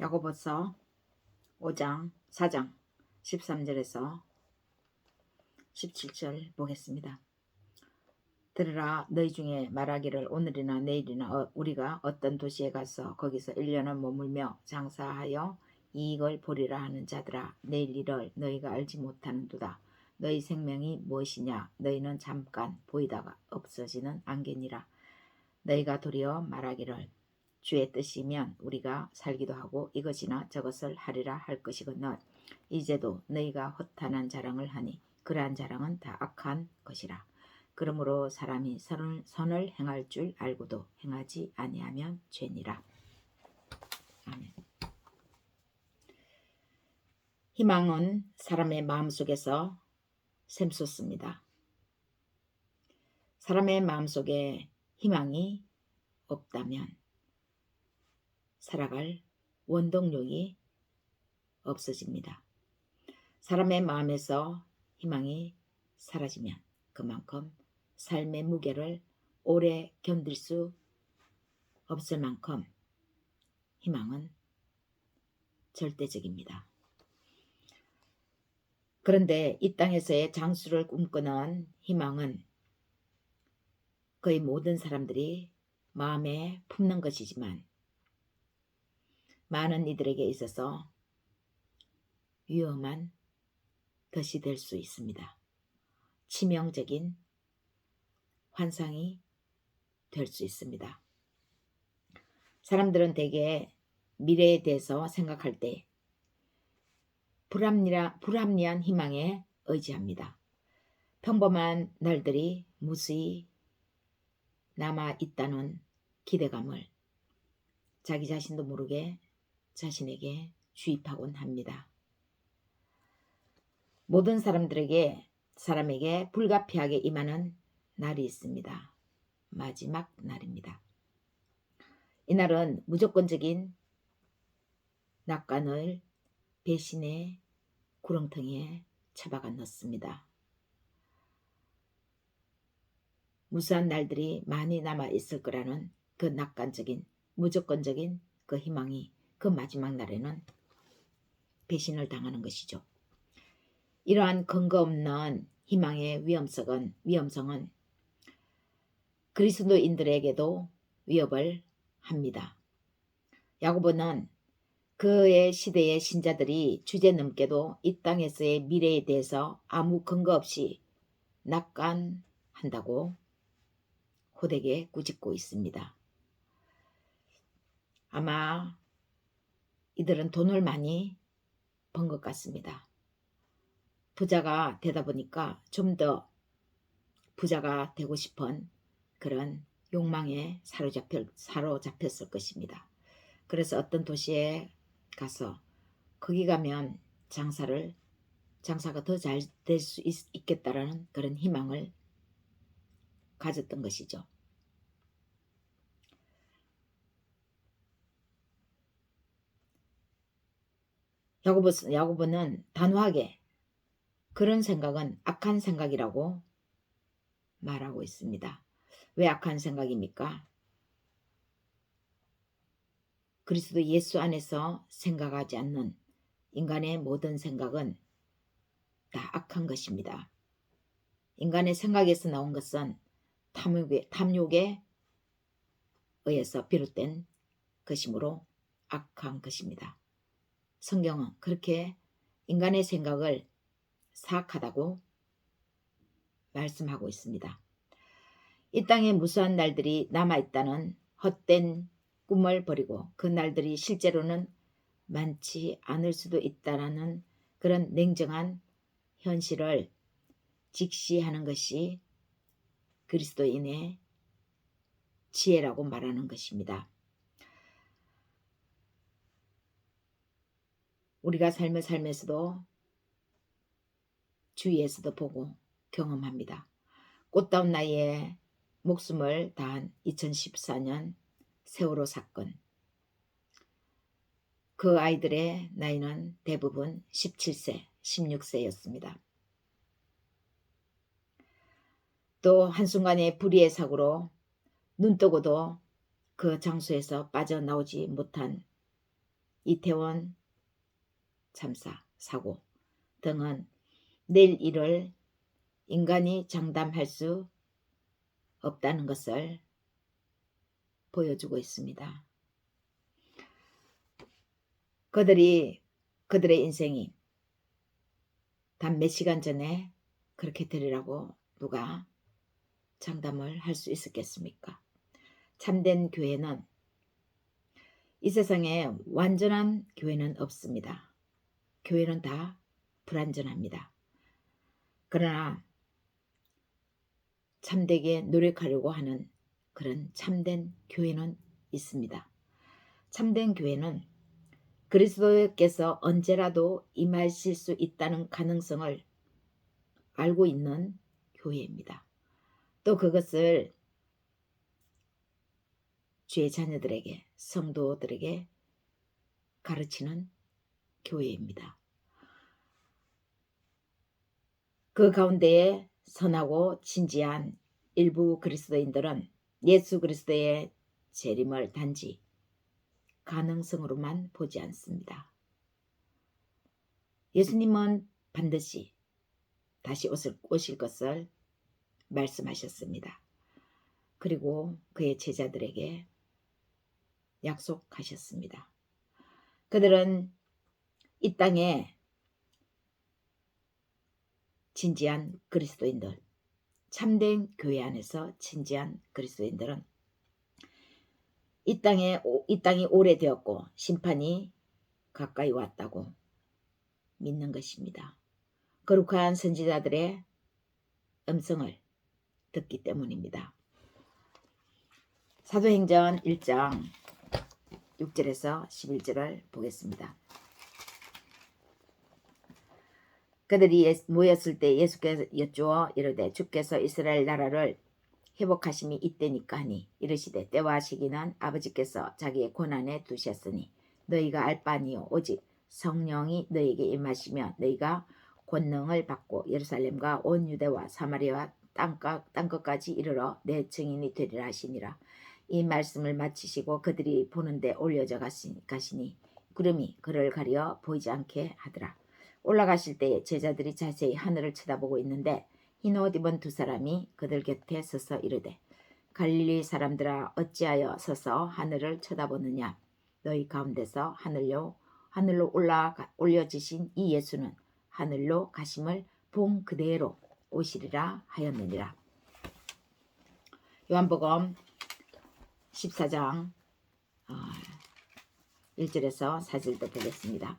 야고보서 5장 4장 13절에서 17절 보겠습니다. 들으라, 너희 중에 말하기를 오늘이나 내일이나 우리가 어떤 도시에 가서 거기서 1년을 머물며 장사하여 이익을 보리라 하는 자들아, 내일 일을 너희가 알지 못하는도다. 너희 생명이 무엇이냐? 너희는 잠깐 보이다가 없어지는 안개니라. 너희가 도리어 말하기를 주의 뜻이면 우리가 살기도 하고 이것이나 저것을 하리라 할 것이거늘 이제도 너희가 허탄한 자랑을 하니 그러한 자랑은 다 악한 것이라. 그러므로 사람이 선을 행할 줄 알고도 행하지 아니하면 죄니라. 아멘. 희망은 사람의 마음속에서 샘솟습니다. 사람의 마음속에 희망이 없다면 살아갈 원동력이 없어집니다. 사람의 마음에서 희망이 사라지면 그만큼 삶의 무게를 오래 견딜 수 없을 만큼 희망은 절대적입니다. 그런데 이 땅에서의 장수를 꿈꾸는 희망은 거의 모든 사람들이 마음에 품는 것이지만 많은 이들에게 있어서 위험한 것이 될 수 있습니다. 치명적인 환상이 될 수 있습니다. 사람들은 미래에 대해서 생각할 때 불합리한 희망에 의지합니다. 평범한 날들이 무수히 남아있다는 기대감을 자기 자신도 모르게 자신에게 주입하곤 합니다. 모든 사람에게 불가피하게 임하는 날이 있습니다. 마지막 날입니다. 이날은 무조건적인 낙관을 배신의 구렁텅이에 처박아 넣습니다. 무수한 날들이 많이 남아있을 거라는 그 낙관적인 무조건적인 그 희망이 그 마지막 날에는 배신을 당하는 것이죠. 이러한 근거 없는 희망의 위험성은 그리스도인들에게도 위협을 합니다. 야고보는 그의 시대의 신자들이 주제넘게도 이 땅에서의 미래에 대해서 아무 근거 없이 낙관한다고 호되게 꾸짖고 있습니다. 아마 이들은 돈을 많이 번 것 같습니다. 부자가 되다 보니까 좀 더 부자가 되고 싶은 그런 욕망에 사로잡혔을 것입니다. 그래서 어떤 도시에 가서 거기 가면 장사가 더 잘 될 수 있겠다라는 그런 희망을 가졌던 것이죠. 야고보는 단호하게 그런 생각은 악한 생각이라고 말하고 있습니다. 왜 악한 생각입니까? 그리스도 예수 안에서 생각하지 않는 인간의 모든 생각은 다 악한 것입니다. 인간의 생각에서 나온 것은 탐욕에 의해서 비롯된 것이므로 악한 것입니다. 성경은 그렇게 인간의 생각을 사악하다고 말씀하고 있습니다. 이 땅에 무수한 날들이 남아있다는 헛된 꿈을 버리고 그 날들이 실제로는 많지 않을 수도 있다는 그런 냉정한 현실을 직시하는 것이 그리스도인의 지혜라고 말하는 것입니다. 우리가 삶을 살면서도 주위에서도 보고 경험합니다. 꽃다운 나이에 목숨을 다한 2014년 세월호 사건. 그 아이들의 나이는 대부분 17세, 16세였습니다. 또 한순간의 불의의 사고로 눈뜨고도 그 장소에서 빠져나오지 못한 이태원 참사 사고 등은 내일 일을 인간이 장담할 수 없다는 것을 보여주고 있습니다. 그들의 인생이 단 몇 시간 전에 그렇게 되리라고 누가 장담을 할 수 있었겠습니까? 참된 교회는 이 세상에 완전한 교회는 없습니다. 교회는 다 불완전합니다. 그러나 참되게 노력하려고 하는 그런 참된 교회는 있습니다. 참된 교회는 그리스도께서 언제라도 임하실 수 있다는 가능성을 알고 있는 교회입니다. 또 그것을 주의 자녀들에게, 성도들에게 가르치는 교회입니다. 그 가운데에 선하고 진지한 일부 그리스도인들은 예수 그리스도의 재림을 단지 가능성으로만 보지 않습니다. 예수님은 반드시 다시 오실 것을 말씀하셨습니다. 그리고 그의 제자들에게 약속하셨습니다. 그들은 이 땅에 진지한 그리스도인들, 참된 교회 안에서 진지한 그리스도인들은 이 땅이 오래되었고 심판이 가까이 왔다고 믿는 것입니다. 거룩한 선지자들의 음성을 듣기 때문입니다. 사도행전 1장 6절에서 11절을 보겠습니다. 그들이 모였을 때 예수께서 여쭈어 이르되 주께서 이스라엘 나라를 회복하심이 이때니까 하니 이르시되 때와 시기는 아버지께서 자기의 권한에 두셨으니 너희가 알 바 아니요 오직 성령이 너희에게 임하시면 너희가 권능을 받고 예루살렘과 온 유대와 사마리아와 땅끝까지 이르러 내 증인이 되리라 하시니라. 이 말씀을 마치시고 그들이 보는데 올려져 가시니 구름이 그를 가려 보이지 않게 하더라. 올라가실 때에 제자들이 자세히 하늘을 쳐다보고 있는데 흰 옷 입은 두 사람이 그들 곁에 서서 이르되 갈릴리 사람들아 어찌하여 서서 하늘을 쳐다보느냐. 너희 가운데서 하늘로 올려지신 이 예수는 하늘로 가심을 본 그대로 오시리라 하였느니라. 요한복음 14장 1절에서 4절도 보겠습니다.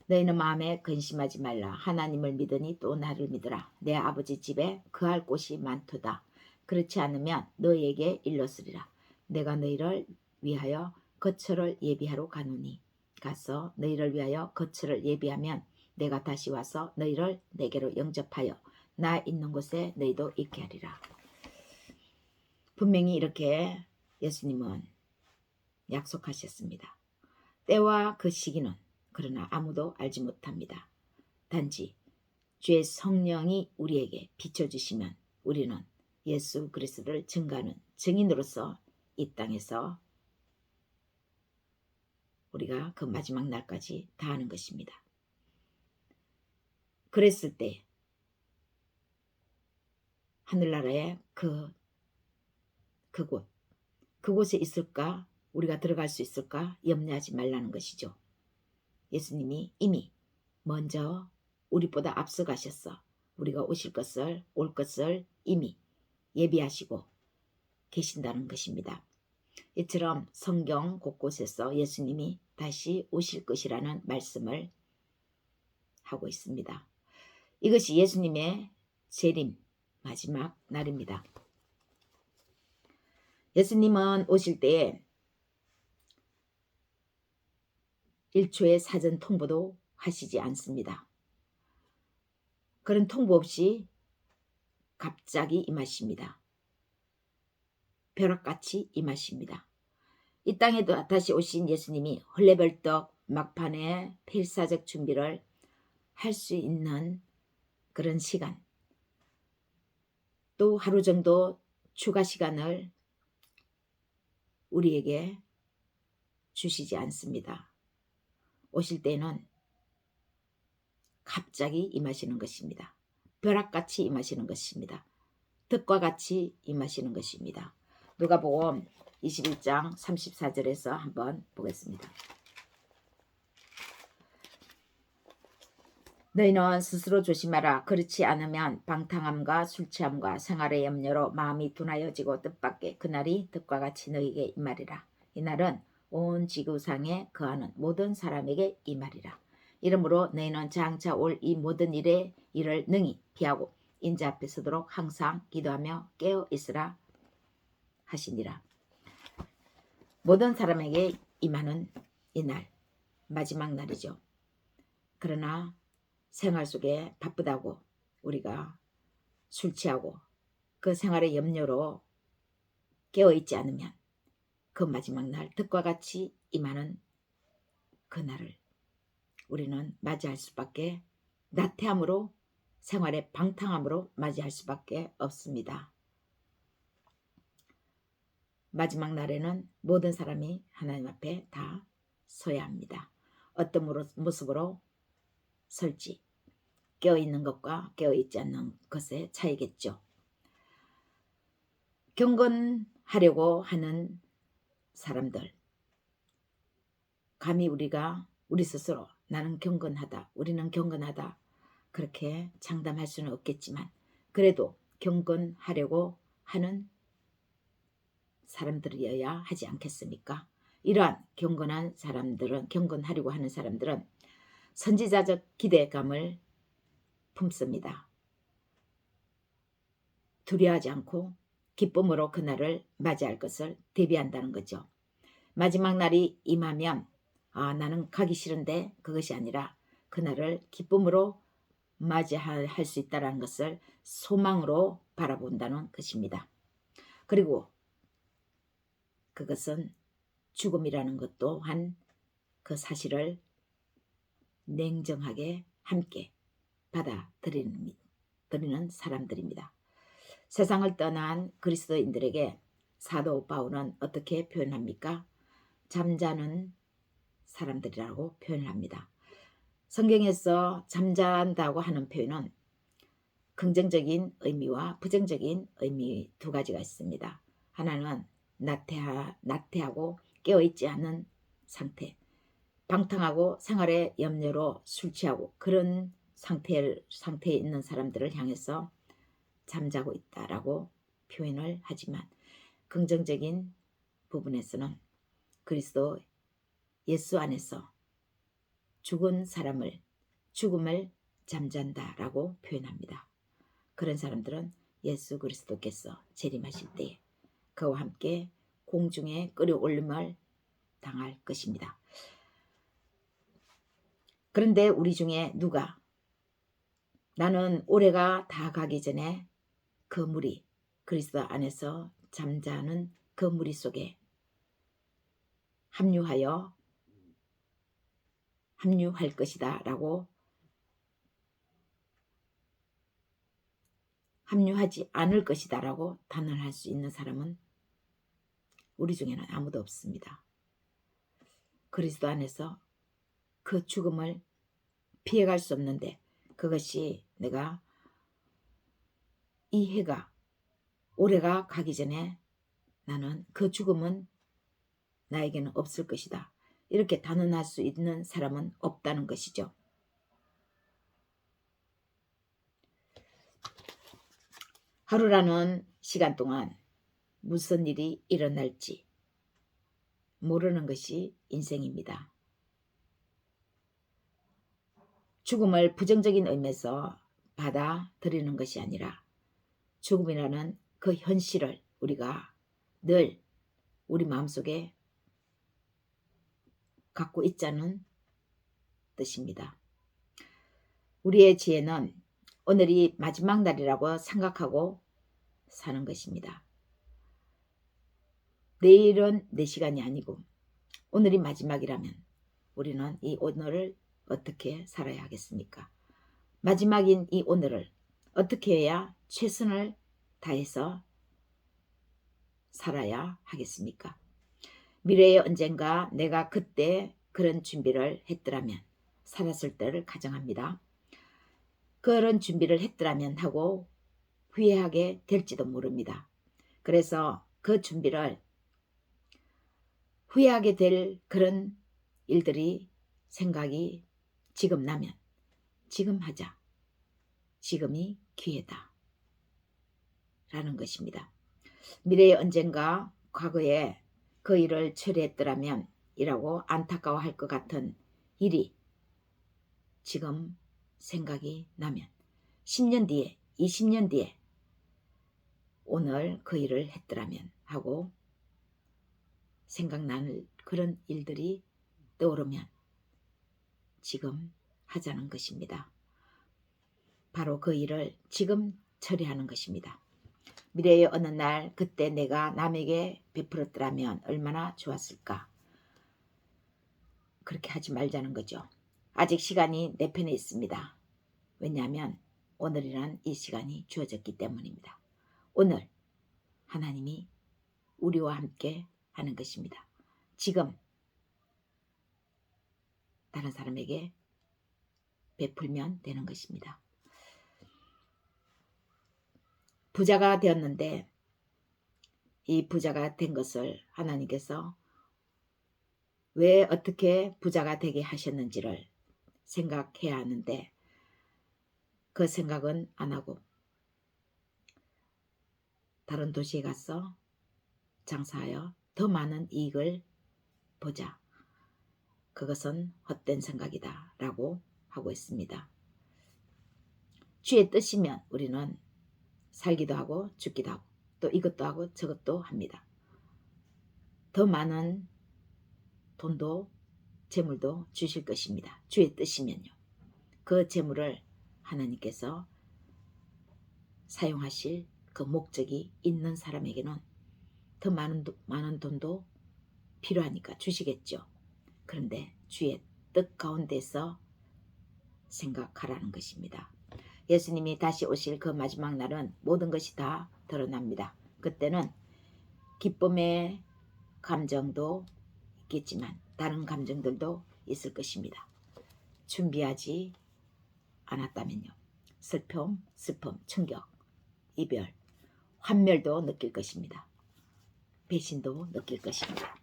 너희는 마음에 근심하지 말라. 하나님을 믿으니 또 나를 믿으라. 내 아버지 집에 거할 곳이 많도다. 그렇지 않으면 너희에게 일렀으리라. 내가 너희를 위하여 거처를 예비하러 가노니 가서 너희를 위하여 거처를 예비하면 내가 다시 와서 너희를 내게로 영접하여 나 있는 곳에 너희도 있게 하리라. 분명히 이렇게 예수님은 약속하셨습니다. 때와 그 시기는 그러나 아무도 알지 못합니다. 단지 주의 성령이 우리에게 비춰주시면 우리는 예수 그리스도를 증거하는 증인으로서 이 땅에서 우리가 그 마지막 날까지 다하는 것입니다. 그랬을 때 하늘나라의 그곳에 있을까? 우리가 들어갈 수 있을까? 염려하지 말라는 것이죠. 예수님이 이미 먼저 우리보다 앞서가셨어. 우리가 올 것을 이미 예비하시고 계신다는 것입니다. 이처럼 성경 곳곳에서 예수님이 다시 오실 것이라는 말씀을 하고 있습니다. 이것이 예수님의 재림 마지막 날입니다. 예수님은 오실 때에 1초의 사전 통보도 하시지 않습니다. 그런 통보 없이 갑자기 임하십니다. 벼락같이 임하십니다. 이 땅에 다시 오신 예수님이 헐레벌떡 막판에 필사적 준비를 할 수 있는 그런 시간, 또 하루 정도 추가 시간을 우리에게 주시지 않습니다. 오실 때는 갑자기 임하시는 것입니다. 벼락같이 임하시는 것입니다. 득과 같이 임하시는 것입니다. 누가복음 21장 34절에서 한번 보겠습니다. 너희는 스스로 조심하라. 그렇지 않으면 방탕함과 술취함과 생활의 염려로 마음이 둔하여지고 뜻밖의 그날이 득과 같이 너희에게 임하리라. 이날은 온 지구상에 거하는 모든 사람에게 임하리라. 이러므로 너희는 장차 올 이 모든 일을 능히 피하고 인자 앞에 서도록 항상 기도하며 깨어 있으라 하시니라. 모든 사람에게 임하는 이날, 마지막 날이죠. 그러나 생활 속에 바쁘다고 우리가 술 취하고 그 생활의 염려로 깨어있지 않으면 그 마지막 날 득과 같이 임하는 그날을 우리는 맞이할 수밖에, 나태함으로, 생활의 방탕함으로 맞이할 수밖에 없습니다. 마지막 날에는 모든 사람이 하나님 앞에 다 서야 합니다. 어떤 모습으로 설지 깨어있는 것과 깨어있지 않는 것의 차이겠죠. 경건하려고 하는 사람들, 감히 우리가 우리 스스로 나는 경건하다, 우리는 경건하다 그렇게 장담할 수는 없겠지만 그래도 경건하려고 하는 사람들이어야 하지 않겠습니까? 이러한 경건한 사람들은, 경건하려고 하는 사람들은 선지자적 기대감을 품습니다. 두려워하지 않고 기쁨으로 그날을 맞이할 것을 대비한다는 거죠. 마지막 날이 임하면 나는 가기 싫은데 그것이 아니라 그날을 기쁨으로 맞이할 수 있다는 것을 소망으로 바라본다는 것입니다. 그리고 그것은 죽음이라는 것 또한 그 사실을 냉정하게 함께 받아들이는 사람들입니다. 세상을 떠난 그리스도인들에게 사도 바울은 어떻게 표현합니까? 잠자는 사람들이라고 표현을 합니다. 성경에서 잠잔다고 하는 표현은 긍정적인 의미와 부정적인 의미 두 가지가 있습니다. 하나는 나태하고 깨어있지 않은 상태, 방탕하고 생활의 염려로 술 취하고 그런 상태에 있는 사람들을 향해서 잠자고 있다라고 표현을 하지만 긍정적인 부분에서는 그리스도 예수 안에서 죽은 사람을 죽음을 잠잔다라고 표현합니다. 그런 사람들은 예수 그리스도께서 재림하실 때에 그와 함께 공중에 끌어올림을 당할 것입니다. 그런데 우리 중에 누가 나는 올해가 다 가기 전에 그 무리, 그리스도 안에서 잠자는 그 무리 속에 합류할 것이다 라고, 합류하지 않을 것이다 라고 단언할 수 있는 사람은 우리 중에는 아무도 없습니다. 그리스도 안에서 그 죽음을 피해갈 수 없는데 그것이 내가 이 해가 올해가 가기 전에 나는 그 죽음은 나에게는 없을 것이다 이렇게 단언할 수 있는 사람은 없다는 것이죠. 하루라는 시간 동안 무슨 일이 일어날지 모르는 것이 인생입니다. 죽음을 부정적인 의미에서 받아들이는 것이 아니라 죽음이라는 그 현실을 우리가 늘 우리 마음속에 갖고 있자는 뜻입니다. 우리의 지혜는 오늘이 마지막 날이라고 생각하고 사는 것입니다. 내일은 내 시간이 아니고 오늘이 마지막이라면 우리는 이 오늘을 어떻게 살아야 하겠습니까? 마지막인 이 오늘을 어떻게 해야 최선을 다해서 살아야 하겠습니까? 미래에 언젠가 내가 그때 그런 준비를 했더라면, 살았을 때를 가정합니다. 그런 준비를 했더라면 하고 후회하게 될지도 모릅니다. 그래서 그 준비를 후회하게 될 그런 일들이 생각이 지금 나면 지금 하자. 지금이 기회다. 라는 것입니다. 미래에 언젠가 과거에 그 일을 처리했더라면 이라고 안타까워할 것 같은 일이 지금 생각이 나면 10년 뒤에 20년 뒤에 오늘 그 일을 했더라면 하고 생각나는 그런 일들이 떠오르면 지금 하자는 것입니다. 바로 그 일을 지금 처리하는 것입니다. 미래의 어느 날 그때 내가 남에게 베풀었더라면 얼마나 좋았을까. 그렇게 하지 말자는 거죠. 아직 시간이 내 편에 있습니다. 왜냐하면 오늘이란 이 시간이 주어졌기 때문입니다. 오늘 하나님이 우리와 함께 하는 것입니다. 지금 다른 사람에게 베풀면 되는 것입니다. 부자가 되었는데 이 부자가 된 것을 하나님께서 왜 어떻게 부자가 되게 하셨는지를 생각해야 하는데 그 생각은 안 하고 다른 도시에 가서 장사하여 더 많은 이익을 보자. 그것은 헛된 생각이다 라고 하고 있습니다. 주의 뜻이면 우리는 살기도 하고 죽기도 하고 또 이것도 하고 저것도 합니다. 더 많은 돈도 재물도 주실 것입니다. 주의 뜻이면요. 그 재물을 하나님께서 사용하실 그 목적이 있는 사람에게는 더 많은 돈도 필요하니까 주시겠죠. 그런데 주의 뜻 가운데서 생각하라는 것입니다. 예수님이 다시 오실 그 마지막 날은 모든 것이 다 드러납니다. 그때는 기쁨의 감정도 있겠지만 다른 감정들도 있을 것입니다. 준비하지 않았다면요. 슬픔, 충격, 이별, 환멸도 느낄 것입니다. 배신도 느낄 것입니다.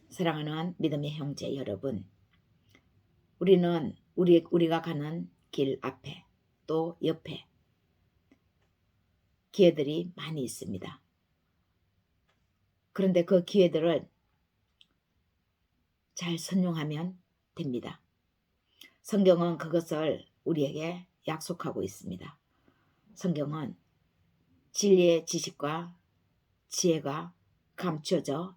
사랑하는 믿음의 형제 여러분, 우리는 우리가 가는 길 앞에 또 옆에 기회들이 많이 있습니다. 그런데 그 기회들을 잘 선용하면 됩니다. 성경은 그것을 우리에게 약속하고 있습니다. 성경은 진리의 지식과 지혜가 감춰져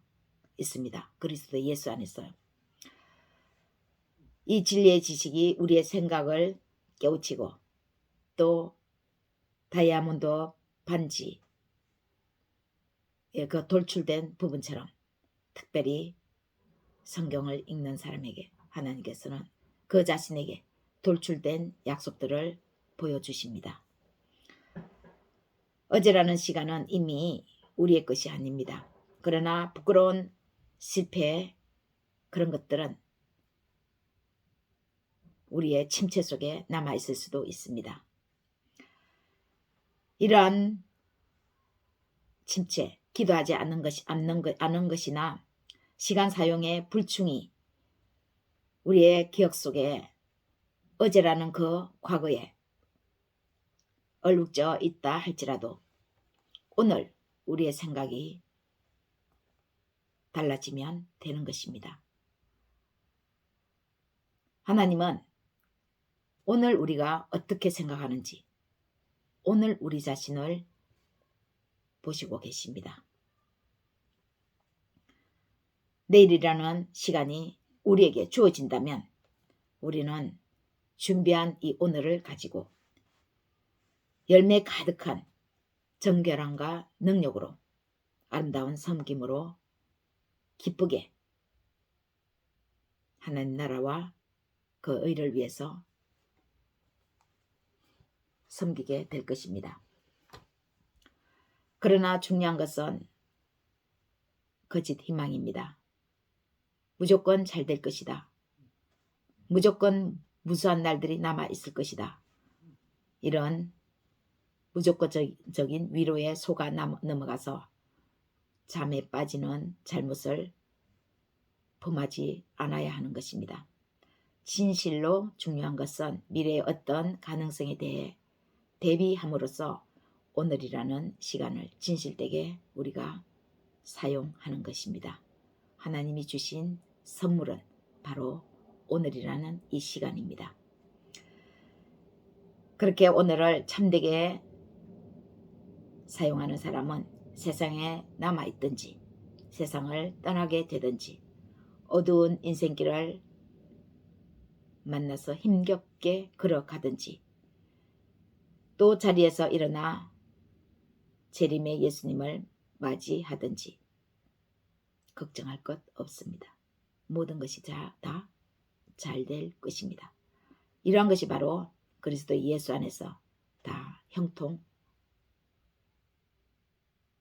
있습니다. 그리스도 예수 안에서요. 이 진리의 지식이 우리의 생각을 깨우치고 또 다이아몬드 반지의 그 돌출된 부분처럼 특별히 성경을 읽는 사람에게 하나님께서는 그 자신에게 돌출된 약속들을 보여주십니다. 어제라는 시간은 이미 우리의 것이 아닙니다. 그러나 부끄러운 실패 그런 것들은 우리의 침체 속에 남아있을 수도 있습니다. 이러한 침체, 기도하지 않는 것이나 시간 사용의 불충이 우리의 기억 속에 어제라는 그 과거에 얼룩져 있다 할지라도 오늘 우리의 생각이 달라지면 되는 것입니다. 하나님은 오늘 우리가 어떻게 생각하는지 오늘 우리 자신을 보시고 계십니다. 내일이라는 시간이 우리에게 주어진다면 우리는 준비한 이 오늘을 가지고 열매 가득한 정결함과 능력으로 아름다운 섬김으로 기쁘게 하나님 나라와 그 의를 위해서 섬기게 될 것입니다. 그러나 중요한 것은 거짓 희망입니다. 무조건 잘 될 것이다. 무조건 무수한 날들이 남아 있을 것이다. 이런 무조건적인 위로에 속아 넘어가서 잠에 빠지는 잘못을 범하지 않아야 하는 것입니다. 진실로 중요한 것은 미래의 어떤 가능성에 대해 대비함으로써 오늘이라는 시간을 진실되게 우리가 사용하는 것입니다. 하나님이 주신 선물은 바로 오늘이라는 이 시간입니다. 그렇게 오늘을 참되게 사용하는 사람은 세상에 남아있든지 세상을 떠나게 되든지 어두운 인생길을 만나서 힘겹게 걸어가든지 또 자리에서 일어나 재림의 예수님을 맞이하든지 걱정할 것 없습니다. 모든 것이 다 잘 될 것입니다. 이러한 것이 바로 그리스도 예수 안에서 다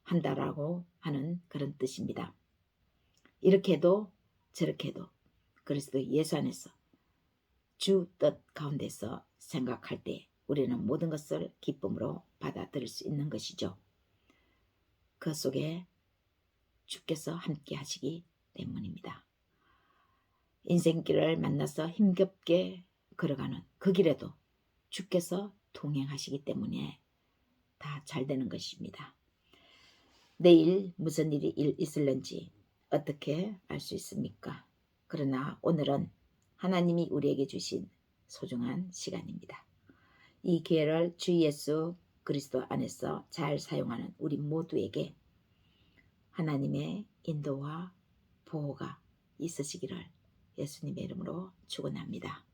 형통한다라고 하는 그런 뜻입니다. 이렇게 해도 저렇게 해도 그리스도 예수 안에서 주 뜻 가운데서 생각할 때 우리는 모든 것을 기쁨으로 받아들일 수 있는 것이죠. 그 속에 주께서 함께 하시기 때문입니다. 인생길을 만나서 힘겹게 걸어가는 그 길에도 주께서 동행하시기 때문에 다 잘 되는 것입니다. 내일 무슨 일이 있을는지 어떻게 알 수 있습니까? 그러나 오늘은 하나님이 우리에게 주신 소중한 시간입니다. 이 기회를 주 예수 그리스도 안에서 잘 사용하는 우리 모두에게 하나님의 인도와 보호가 있으시기를 예수님의 이름으로 축원합니다.